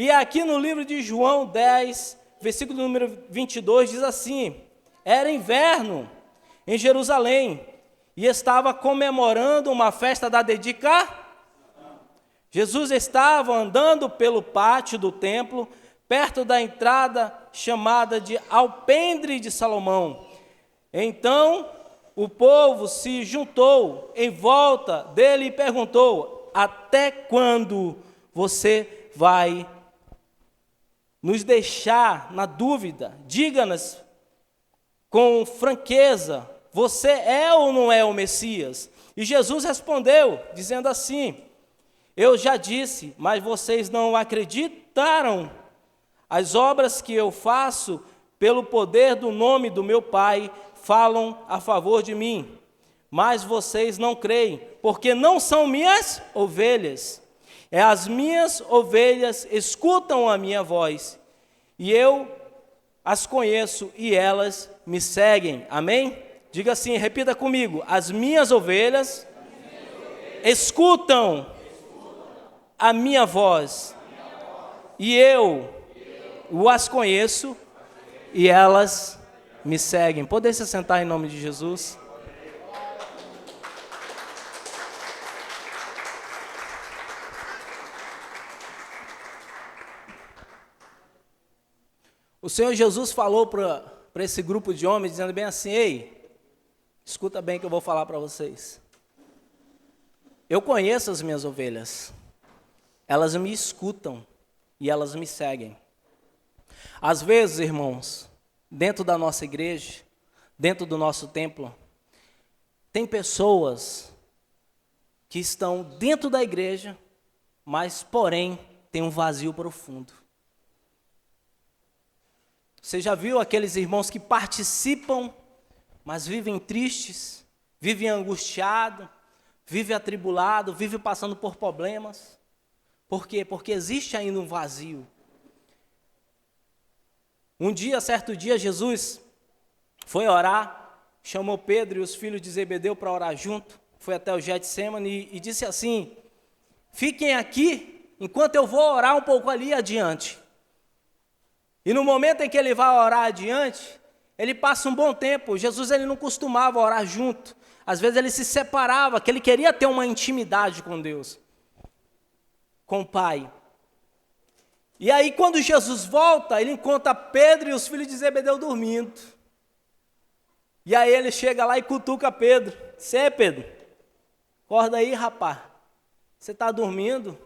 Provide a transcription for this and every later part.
E aqui no livro de João 10, versículo número 22, diz assim: era inverno em Jerusalém e estava comemorando uma festa da dedicação. Jesus estava andando pelo pátio do templo, perto da entrada chamada de Alpendre de Salomão. Então o povo se juntou em volta dele e perguntou: até quando você vai nos deixar na dúvida? Diga-nos com franqueza, você é ou não é o Messias? E Jesus respondeu, dizendo assim: eu já disse, mas vocês não acreditaram. As obras que eu faço pelo poder do nome do meu Pai falam a favor de mim, mas vocês não creem, porque não são minhas ovelhas. As minhas ovelhas escutam a minha voz, e eu as conheço e elas me seguem. Amém? Diga assim, repita comigo: as minhas ovelhas escutam a minha voz, e eu as conheço e elas me seguem. Poder se sentar em nome de Jesus. O Senhor Jesus falou para esse grupo de homens, dizendo bem assim: ei, escuta bem que eu vou falar para vocês. Eu conheço as minhas ovelhas, elas me escutam e elas me seguem. Às vezes, irmãos, dentro da nossa igreja, dentro do nosso templo, tem pessoas que estão dentro da igreja, mas, porém, tem um vazio profundo. Você já viu aqueles irmãos que participam, mas vivem tristes, vivem angustiados, vivem atribulados, vivem passando por problemas? Por quê? Porque existe ainda um vazio. Certo dia, Jesus foi orar, chamou Pedro e os filhos de Zebedeu para orar junto, foi até o Getsemane e disse assim: fiquem aqui, enquanto eu vou orar um pouco ali adiante. E no momento em que ele vai orar adiante, ele passa um bom tempo. Jesus ele não costumava orar junto, às vezes ele se separava, que ele queria ter uma intimidade com Deus, com o Pai. E aí quando Jesus volta, ele encontra Pedro e os filhos de Zebedeu dormindo. E aí ele chega lá e cutuca Pedro: Cê, Pedro, acorda aí, rapaz, você está dormindo?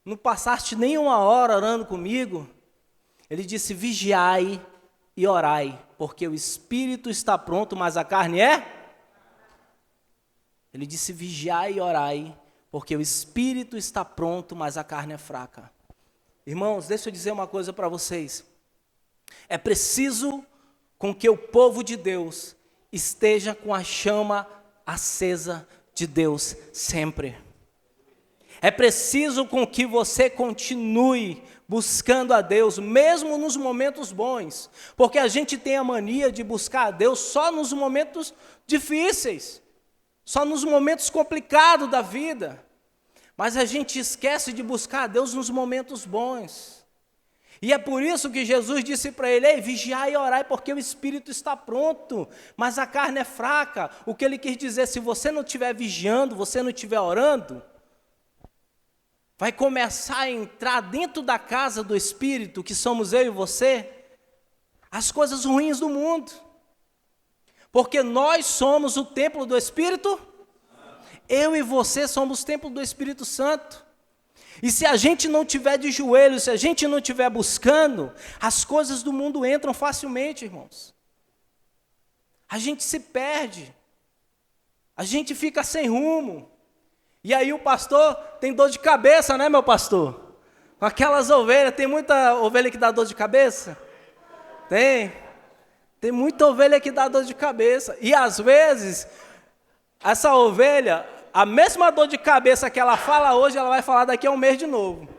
Não passaste nem uma hora orando comigo? Ele disse: vigiai e orai, porque o espírito está pronto, mas a carne é? Ele disse: vigiai e orai, porque o espírito está pronto, mas a carne é fraca. Irmãos, deixa eu dizer uma coisa para vocês. É preciso com que o povo de Deus esteja com a chama acesa de Deus sempre. É preciso com que você continue buscando a Deus, mesmo nos momentos bons, porque a gente tem a mania de buscar a Deus só nos momentos difíceis, só nos momentos complicados da vida. Mas a gente esquece de buscar a Deus nos momentos bons. E é por isso que Jesus disse para ele: ei, vigiai e orai, porque o espírito está pronto, mas a carne é fraca. O que ele quis dizer: se você não estiver vigiando, você não estiver orando, vai começar a entrar dentro da casa do espírito, que somos eu e você, as coisas ruins do mundo. Porque nós somos o templo do Espírito. Eu e você somos o templo do Espírito Santo. E se a gente não tiver de joelhos, se a gente não estiver buscando, as coisas do mundo entram facilmente, irmãos. A gente se perde. A gente fica sem rumo. E aí o pastor tem dor de cabeça, né, meu pastor? Com aquelas ovelhas, tem muita ovelha que dá dor de cabeça? Tem muita ovelha que dá dor de cabeça. E às vezes, essa ovelha, a mesma dor de cabeça que ela fala hoje, ela vai falar daqui a um mês de novo.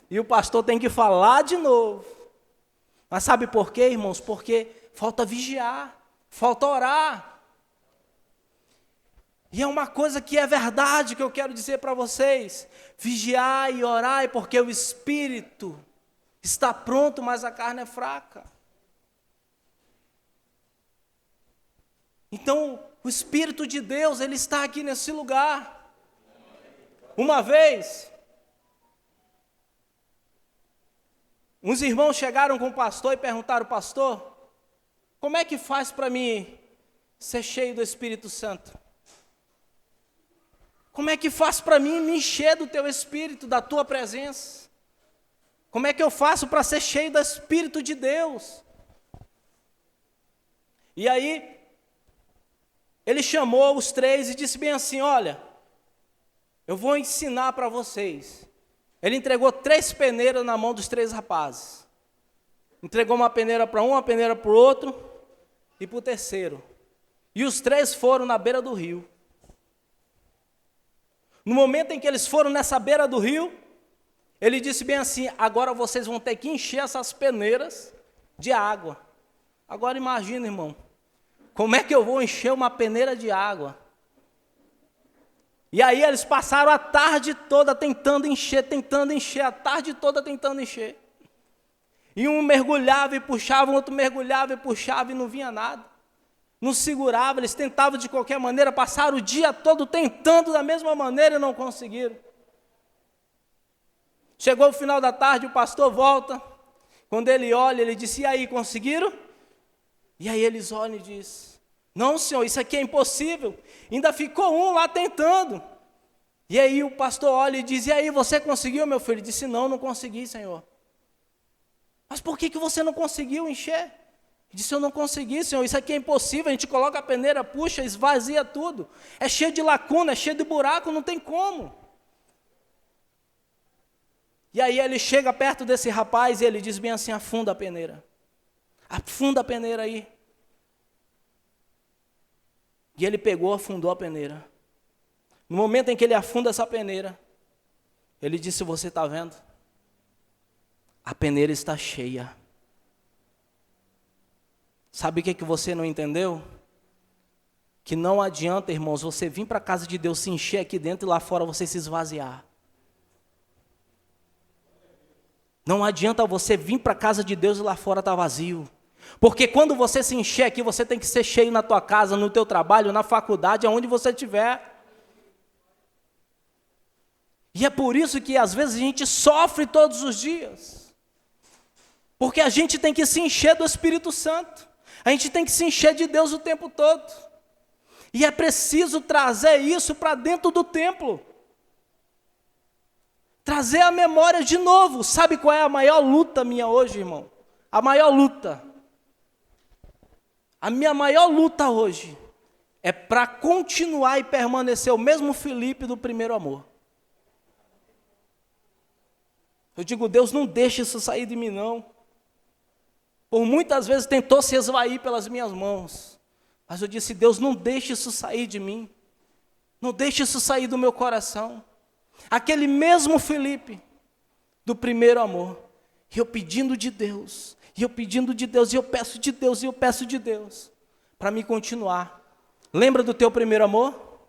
E o pastor tem que falar de novo. Mas sabe por quê, irmãos? Porque falta vigiar, falta orar. E é uma coisa que é verdade que eu quero dizer para vocês: vigiai e orai, porque o Espírito Está pronto, mas a carne é fraca. Então, o Espírito de Deus, ele está aqui nesse lugar. Uma vez, uns irmãos chegaram com o pastor e perguntaram: pastor, como é que faz para mim ser cheio do Espírito Santo? Como é que faz para mim me encher do teu Espírito, da tua presença? Como é que eu faço para ser cheio do Espírito de Deus? E aí, ele chamou os três e disse bem assim: olha, eu vou ensinar para vocês. Ele entregou 3 peneiras na mão dos 3 rapazes. Entregou uma peneira para um, uma peneira para o outro e para o terceiro. E os 3 foram na beira do rio. No momento em que eles foram nessa beira do rio, ele disse bem assim: agora vocês vão ter que encher essas peneiras de água. Agora imagina, irmão, como é que eu vou encher uma peneira de água? E aí eles passaram a tarde toda tentando encher, a tarde toda tentando encher. E um mergulhava e puxava, o outro mergulhava e puxava e não vinha nada. Não segurava, eles tentavam de qualquer maneira, passaram o dia todo tentando da mesma maneira e não conseguiram. Chegou o final da tarde, o pastor volta. Quando ele olha, ele disse: e aí, conseguiram? E aí eles olham e dizem: não, senhor, isso aqui é impossível. Ainda ficou um lá tentando. E aí o pastor olha e diz: e aí, você conseguiu, meu filho? Ele disse: não consegui, senhor. Mas por que você não conseguiu encher? Ele disse: eu não consegui, senhor, isso aqui é impossível. A gente coloca a peneira, puxa, esvazia tudo. É cheio de lacuna, é cheio de buraco, não tem como. E aí ele chega perto desse rapaz e ele diz bem assim: afunda a peneira. Afunda a peneira aí. E ele pegou, afundou a peneira. No momento em que ele afunda essa peneira, ele disse: você está vendo? A peneira está cheia. Sabe o que você não entendeu? Que não adianta, irmãos, você vir para a casa de Deus, se encher aqui dentro e lá fora você se esvaziar. Não adianta você vir para a casa de Deus e lá fora está vazio. Porque quando você se encher aqui, você tem que ser cheio na tua casa, no teu trabalho, na faculdade, aonde você estiver. E é por isso que às vezes a gente sofre todos os dias. Porque a gente tem que se encher do Espírito Santo. A gente tem que se encher de Deus o tempo todo. E é preciso trazer isso para dentro do templo. Trazer a memória de novo. Sabe qual é a maior luta minha hoje, irmão? A maior luta. A minha maior luta hoje é para continuar e permanecer o mesmo Felipe do primeiro amor. Eu digo: Deus, não deixe isso sair de mim, não. Por muitas vezes tentou se esvair pelas minhas mãos. Mas eu disse: Deus, não deixe isso sair de mim. Não deixe isso sair do meu coração. Aquele mesmo Felipe do primeiro amor. E eu pedindo de Deus. E eu pedindo de Deus. E eu peço de Deus. E eu peço de Deus. Para me continuar. Lembra do teu primeiro amor?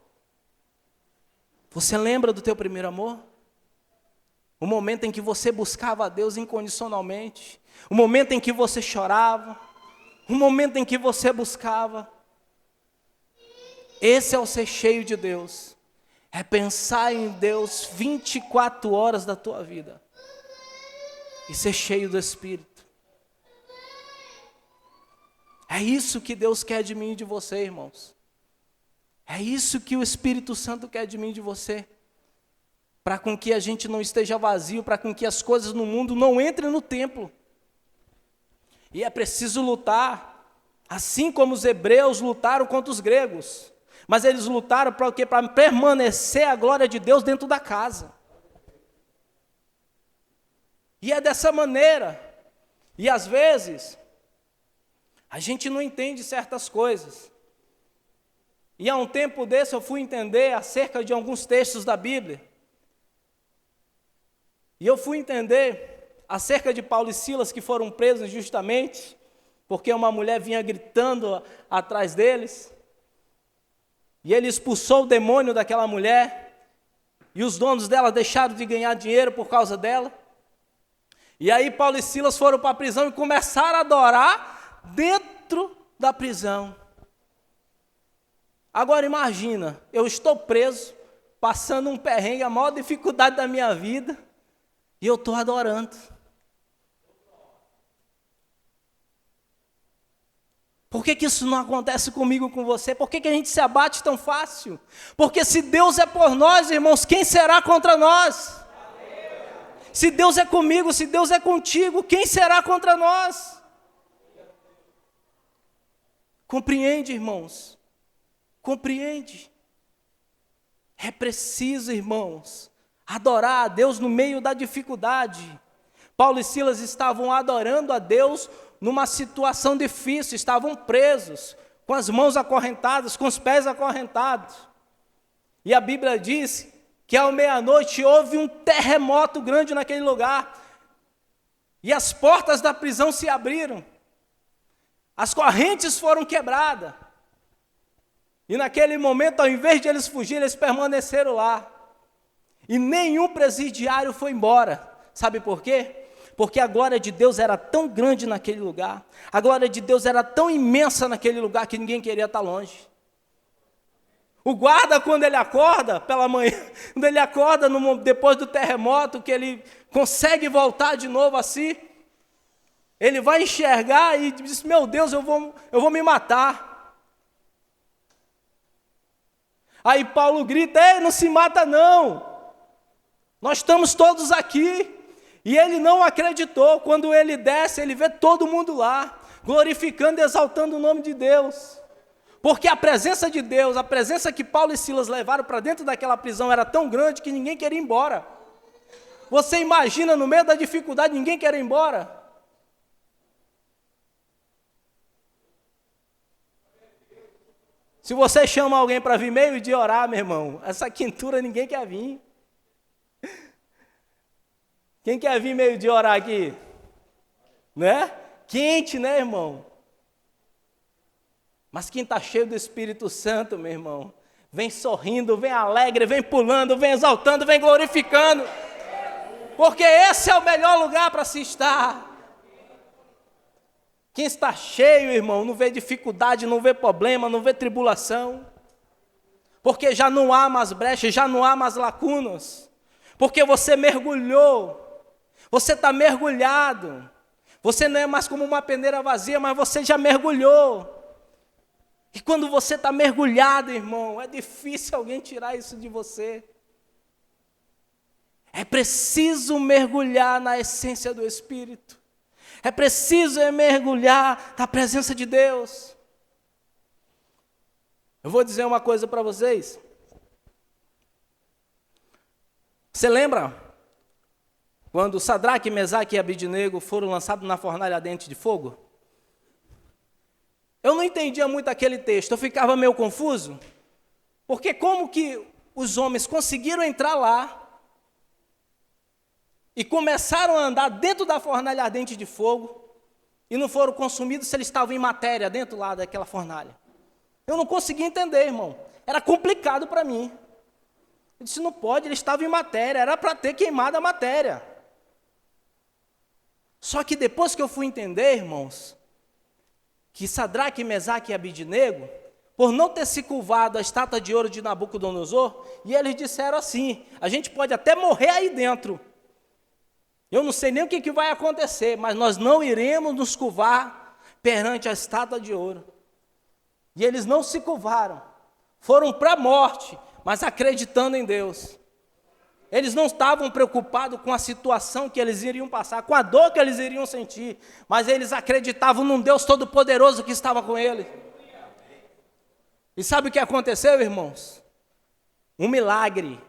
Você lembra do teu primeiro amor? O momento em que você buscava a Deus incondicionalmente. O momento em que você chorava. O momento em que você buscava. Esse é o ser cheio de Deus. É pensar em Deus 24 horas da tua vida. E ser cheio do Espírito. É isso que Deus quer de mim e de você, irmãos. É isso que o Espírito Santo quer de mim e de você. Para com que a gente não esteja vazio, para com que as coisas no mundo não entrem no templo. E é preciso lutar, assim como os hebreus lutaram contra os gregos. Mas eles lutaram para o quê? Para permanecer a glória de Deus dentro da casa. E é dessa maneira. E às vezes, a gente não entende certas coisas. E há um tempo desse eu fui entender acerca de alguns textos da Bíblia. E eu fui entender acerca de Paulo e Silas, que foram presos injustamente, porque uma mulher vinha gritando atrás deles. E ele expulsou o demônio daquela mulher. E os donos dela deixaram de ganhar dinheiro por causa dela. E aí Paulo e Silas foram para a prisão e começaram a adorar dentro da prisão. Agora imagina, eu estou preso, passando um perrengue, a maior dificuldade da minha vida, e eu estou adorando. Por que isso não acontece comigo, com você? Por que a gente se abate tão fácil? Porque se Deus é por nós, irmãos, quem será contra nós? Se Deus é comigo, se Deus é contigo, quem será contra nós? Compreende, irmãos? Compreende? É preciso, irmãos, adorar a Deus no meio da dificuldade. Paulo e Silas estavam adorando a Deus numa situação difícil, estavam presos, com as mãos acorrentadas, com os pés acorrentados. E a Bíblia diz que ao meia-noite houve um terremoto grande naquele lugar, e as portas da prisão se abriram, as correntes foram quebradas, e naquele momento, ao invés de eles fugirem, eles permaneceram lá, e nenhum presidiário foi embora. Sabe por quê? Porque a glória de Deus era tão grande naquele lugar, a glória de Deus era tão imensa naquele lugar, que ninguém queria estar longe. O guarda, quando ele acorda pela manhã, quando ele acorda depois do terremoto, que ele consegue voltar de novo assim, ele vai enxergar e diz: meu Deus, eu vou me matar. Aí Paulo grita: ei, não se mata não, nós estamos todos aqui. E ele não acreditou. Quando ele desce, ele vê todo mundo lá, glorificando e exaltando o nome de Deus. Porque a presença de Deus, a presença que Paulo e Silas levaram para dentro daquela prisão era tão grande que ninguém queria ir embora. Você imagina, no meio da dificuldade, ninguém quer ir embora? Se você chama alguém para vir meio-dia orar, meu irmão, essa quintura ninguém quer vir. Quem quer vir meio-dia orar aqui? Né? Quente, né, irmão? Mas quem está cheio do Espírito Santo, meu irmão, vem sorrindo, vem alegre, vem pulando, vem exaltando, vem glorificando. Porque esse é o melhor lugar para se estar. Quem está cheio, irmão, não vê dificuldade, não vê problema, não vê tribulação. Porque já não há mais brechas, já não há mais lacunas. Porque você mergulhou. Você está mergulhado, você não é mais como uma peneira vazia, mas você já mergulhou. E quando você está mergulhado, irmão, é difícil alguém tirar isso de você. É preciso mergulhar na essência do Espírito. É preciso mergulhar na presença de Deus. Eu vou dizer uma coisa para vocês. Você lembra? Quando Sadraque, Mesaque e Abidnego foram lançados na fornalha ardente de fogo? Eu não entendia muito aquele texto, eu ficava meio confuso, porque como que os homens conseguiram entrar lá e começaram a andar dentro da fornalha ardente de fogo e não foram consumidos se eles estavam em matéria dentro lá daquela fornalha? Eu não conseguia entender, irmão, era complicado para mim. Eu disse: não pode, eles estavam em matéria, era para ter queimado a matéria. Só que depois que eu fui entender, irmãos, que Sadraque, Mesaque e Abidnego, por não ter se curvado à estátua de ouro de Nabucodonosor, e eles disseram assim: a gente pode até morrer aí dentro, eu não sei nem o que vai acontecer, mas nós não iremos nos curvar perante a estátua de ouro. E eles não se curvaram, foram para a morte, mas acreditando em Deus. Eles não estavam preocupados com a situação que eles iriam passar, com a dor que eles iriam sentir, mas eles acreditavam num Deus todo-poderoso que estava com eles. E sabe o que aconteceu, irmãos? Um milagre.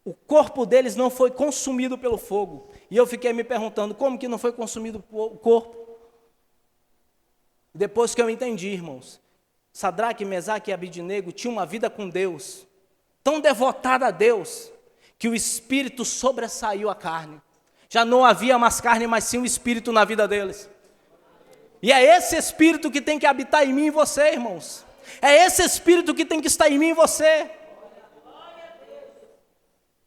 O corpo deles não foi consumido pelo fogo. E eu fiquei me perguntando, como que não foi consumido o corpo? Depois que eu entendi, irmãos, Sadraque, Mesaque e Abidnego tinham uma vida com Deus, tão devotada a Deus, que o Espírito sobressaiu a carne. Já não havia mais carne, mas sim o Espírito na vida deles. E é esse Espírito que tem que habitar em mim e você, irmãos. É esse Espírito que tem que estar em mim e você.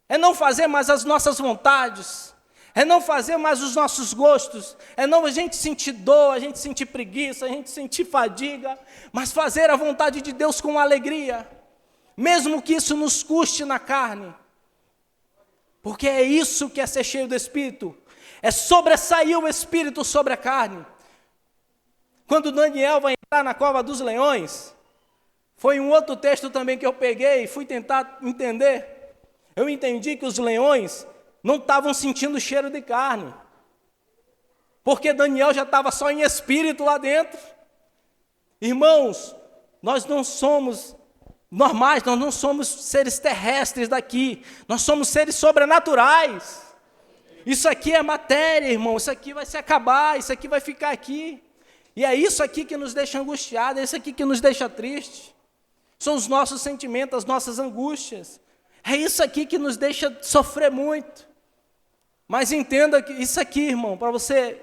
É não fazer mais as nossas vontades. é não fazer mais os nossos gostos, é não a gente sentir dor, a gente sentir preguiça, a gente sentir fadiga, mas fazer a vontade de Deus com alegria, mesmo que isso nos custe na carne, porque é isso que é ser cheio do Espírito, é sobressair o Espírito sobre a carne. Quando Daniel vai entrar na cova dos leões, foi um outro texto também que eu peguei e fui tentar entender. Eu entendi que os leões não estavam sentindo o cheiro de carne, porque Daniel já estava só em espírito lá dentro. Irmãos, nós não somos normais, nós não somos seres terrestres daqui, nós somos seres sobrenaturais. Isso aqui é matéria, irmão, isso aqui vai se acabar, isso aqui vai ficar aqui. E é isso aqui que nos deixa angustiados, é isso aqui que nos deixa tristes. São os nossos sentimentos, as nossas angústias. É isso aqui que nos deixa sofrer muito. Mas entenda que isso aqui, irmão, para você,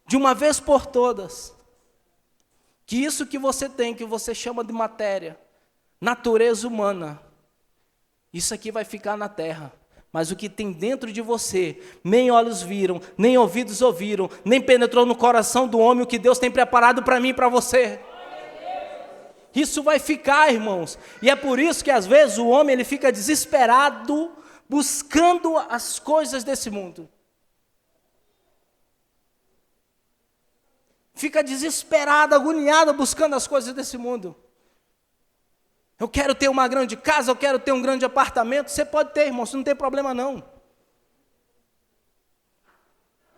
de uma vez por todas, que isso que você tem, que você chama de matéria, natureza humana, isso aqui vai ficar na terra. Mas o que tem dentro de você, nem olhos viram, nem ouvidos ouviram, nem penetrou no coração do homem o que Deus tem preparado para mim e para você. Isso vai ficar, irmãos. E é por isso que às vezes o homem ele fica desesperado, buscando as coisas desse mundo. Fica desesperado, agoniado, buscando as coisas desse mundo. Eu quero ter uma grande casa, eu quero ter um grande apartamento. Você pode ter, irmão, isso não tem problema não.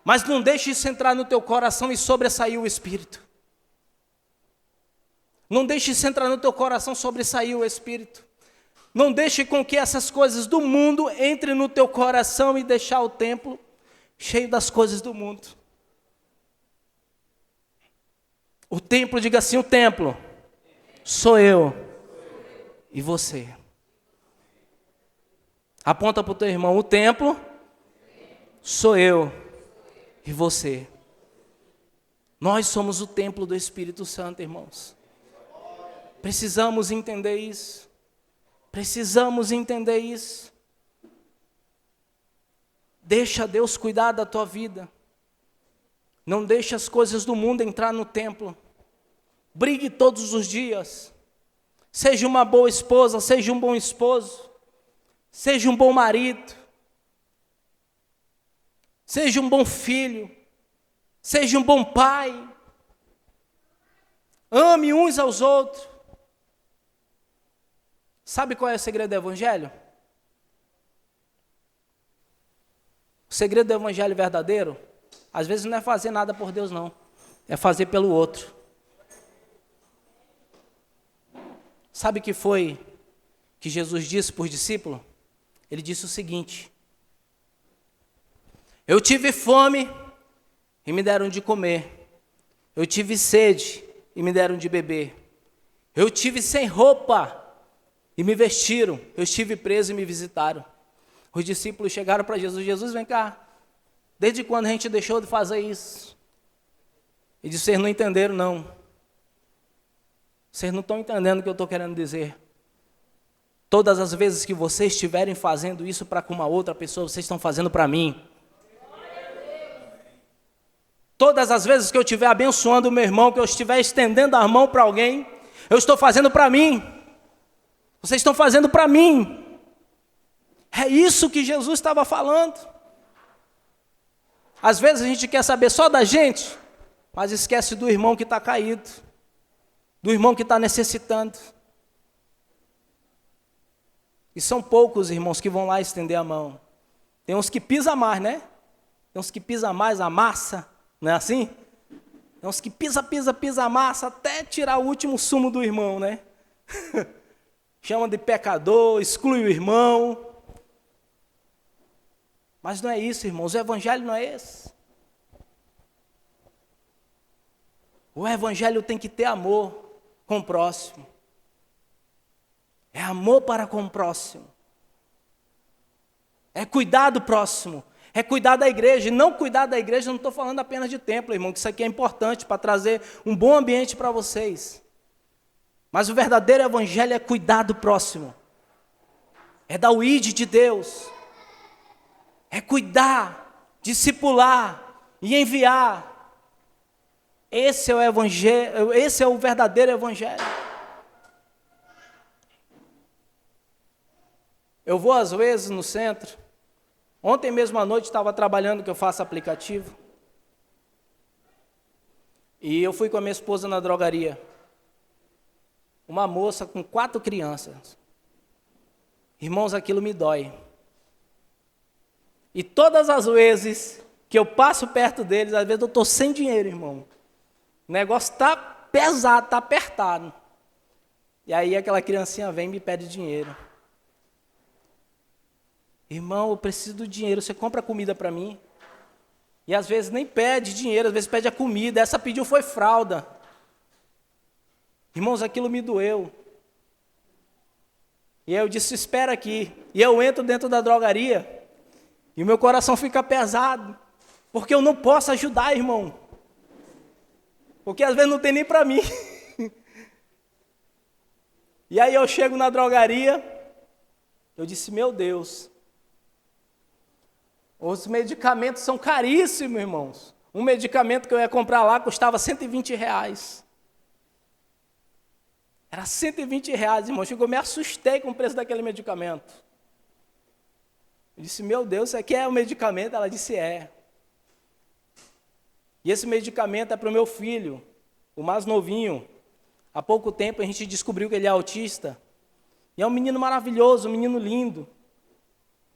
Mas não deixe isso entrar no teu coração e sobressair o Espírito. Não deixe isso entrar no teu coração e sobressair o Espírito. Não deixe com que essas coisas do mundo entrem no teu coração e deixar o templo cheio das coisas do mundo. O templo, diga assim, o templo sou eu. E você? Aponta para o teu irmão, o templo sou eu e você. Nós somos o templo do Espírito Santo, irmãos. Precisamos entender isso. Precisamos entender isso. Deixa Deus cuidar da tua vida. Não deixe as coisas do mundo entrar no templo. Brigue todos os dias. Seja uma boa esposa, seja um bom esposo, seja um bom marido, seja um bom filho, seja um bom pai. Ame uns aos outros. Sabe qual é o segredo do Evangelho? O segredo do Evangelho verdadeiro, às vezes não é fazer nada por Deus não, é fazer pelo outro. Sabe o que foi que Jesus disse para os discípulos? Ele disse o seguinte: eu tive fome e me deram de comer. Eu tive sede e me deram de beber. Eu tive sem roupa e me vestiram. Eu estive preso e me visitaram. Os discípulos chegaram para Jesus: Jesus, vem cá. Desde quando a gente deixou de fazer isso? Ele disse: vocês não entenderam não. Vocês não estão entendendo o que eu estou querendo dizer. Todas as vezes que vocês estiverem fazendo isso para com uma outra pessoa, vocês estão fazendo para mim. Todas as vezes que eu estiver abençoando o meu irmão, que eu estiver estendendo a mão para alguém, eu estou fazendo para mim. Vocês estão fazendo para mim. É isso que Jesus estava falando. Às vezes a gente quer saber só da gente, mas esquece do irmão que está caído. Do irmão que está necessitando. E são poucos irmãos que vão lá estender a mão. Tem uns que pisam mais, né? Tem uns que pisam mais, amassa, não é assim? Tem uns que pisa, amassa, até tirar o último sumo do irmão, né? Chama de pecador, exclui o irmão. Mas não é isso, irmãos, o Evangelho não é esse. O Evangelho tem que ter amor com o próximo. É amor para com o próximo. É cuidar do próximo. É cuidar da igreja. E não cuidar da igreja, eu não estou falando apenas de templo, irmão, que isso aqui é importante para trazer um bom ambiente para vocês. Mas o verdadeiro Evangelho é cuidar do próximo. É dar o ide de Deus. é cuidar, discipular e enviar. Esse é o evangelho, esse é o verdadeiro evangelho. Eu vou às vezes no centro. Ontem mesmo à noite estava trabalhando, que eu faço aplicativo. E eu fui com a minha esposa na drogaria. Uma moça com 4 crianças. Irmãos, aquilo me dói. E todas as vezes que eu passo perto deles, às vezes eu estou sem dinheiro, irmão. O negócio está pesado, está apertado. E aí aquela criancinha vem e me pede dinheiro. Irmão, eu preciso do dinheiro, você compra comida para mim? E às vezes nem pede dinheiro, às vezes pede a comida. Essa pediu foi fralda. Irmãos, aquilo me doeu. E aí eu disse, espera aqui. E eu entro dentro da drogaria e o meu coração fica pesado, porque eu não posso ajudar, irmão. Porque às vezes não tem nem para mim. E aí eu chego na drogaria, eu disse, meu Deus, os medicamentos são caríssimos, irmãos. Um medicamento que eu ia comprar lá custava R$120. Era R$120, irmão. Chegou, eu me assustei com o preço daquele medicamento. Eu disse, meu Deus, isso aqui é o medicamento? Ela disse, é. E esse medicamento é para o meu filho, o mais novinho. Há pouco tempo a gente descobriu que ele é autista. E é um menino maravilhoso, um menino lindo.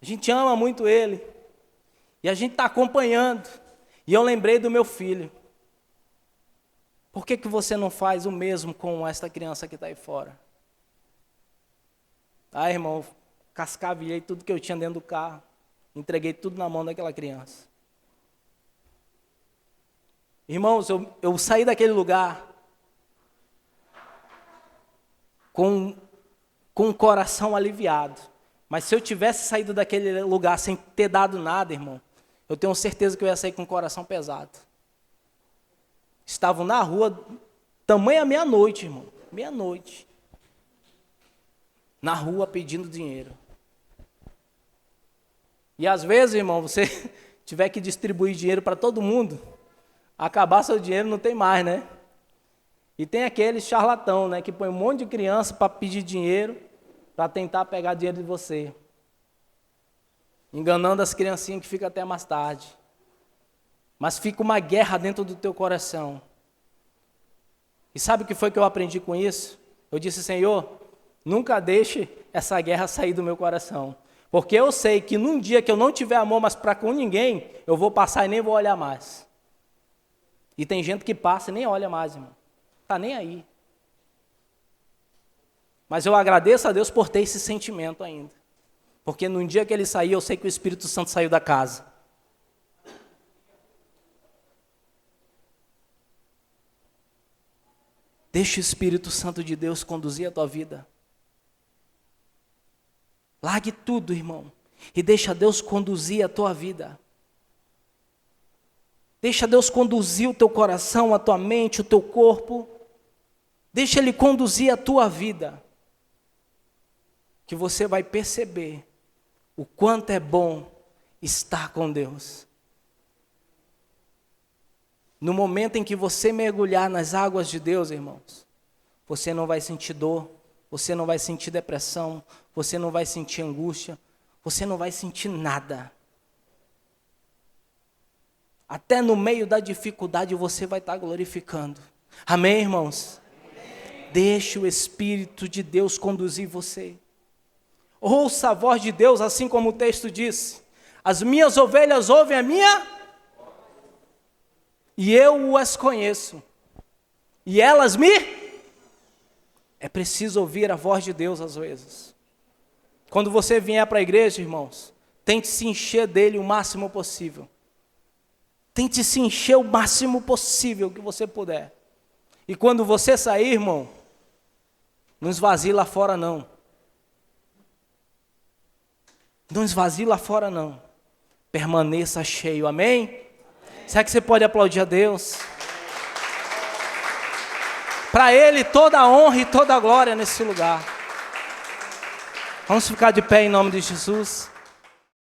A gente ama muito ele. E a gente está acompanhando. E eu lembrei do meu filho. Por que você não faz o mesmo com esta criança que está aí fora? Ah, irmão, cascavilhei tudo que eu tinha dentro do carro. Entreguei tudo na mão daquela criança. Irmãos, eu saí daquele lugar com o coração aliviado. Mas se eu tivesse saído daquele lugar sem ter dado nada, irmão, eu tenho certeza que eu ia sair com o coração pesado. Estavam na rua, tamanha meia-noite, irmão. Meia-noite. Na rua pedindo dinheiro. E às vezes, irmão, você tiver que distribuir dinheiro para todo mundo, acabar seu dinheiro não tem mais, né? E tem aquele charlatão, né, que põe um monte de criança para pedir dinheiro, para tentar pegar dinheiro de você. Enganando as criancinhas que ficam até mais tarde. Mas fica uma guerra dentro do teu coração. E sabe o que foi que eu aprendi com isso? Eu disse, Senhor, nunca deixe essa guerra sair do meu coração. Porque eu sei que num dia que eu não tiver amor mais para com ninguém, eu vou passar e nem vou olhar mais. E tem gente que passa e nem olha mais, irmão. Está nem aí. Mas eu agradeço a Deus por ter esse sentimento ainda. Porque num dia que ele sair, eu sei que o Espírito Santo saiu da casa. Deixa o Espírito Santo de Deus conduzir a tua vida. Largue tudo, irmão, e deixa Deus conduzir a tua vida. Deixa Deus conduzir o teu coração, a tua mente, o teu corpo. Deixa Ele conduzir a tua vida. Que você vai perceber o quanto é bom estar com Deus. No momento em que você mergulhar nas águas de Deus, irmãos, você não vai sentir dor, você não vai sentir depressão, você não vai sentir angústia, você não vai sentir nada. Até no meio da dificuldade você vai estar glorificando. Amém, irmãos? Amém. Deixe o Espírito de Deus conduzir você. Ouça a voz de Deus, assim como o texto diz. As minhas ovelhas ouvem a minha e eu as conheço. E elas me... É preciso ouvir a voz de Deus às vezes. Quando você vier para a igreja, irmãos, tente se encher dele o máximo possível. Tente se encher o máximo possível que você puder. E quando você sair, irmão, não esvazie lá fora não. Não esvazie lá fora não. Permaneça cheio, amém? Será que você pode aplaudir a Deus? Para Ele toda a honra e toda a glória nesse lugar. Vamos ficar de pé em nome de Jesus.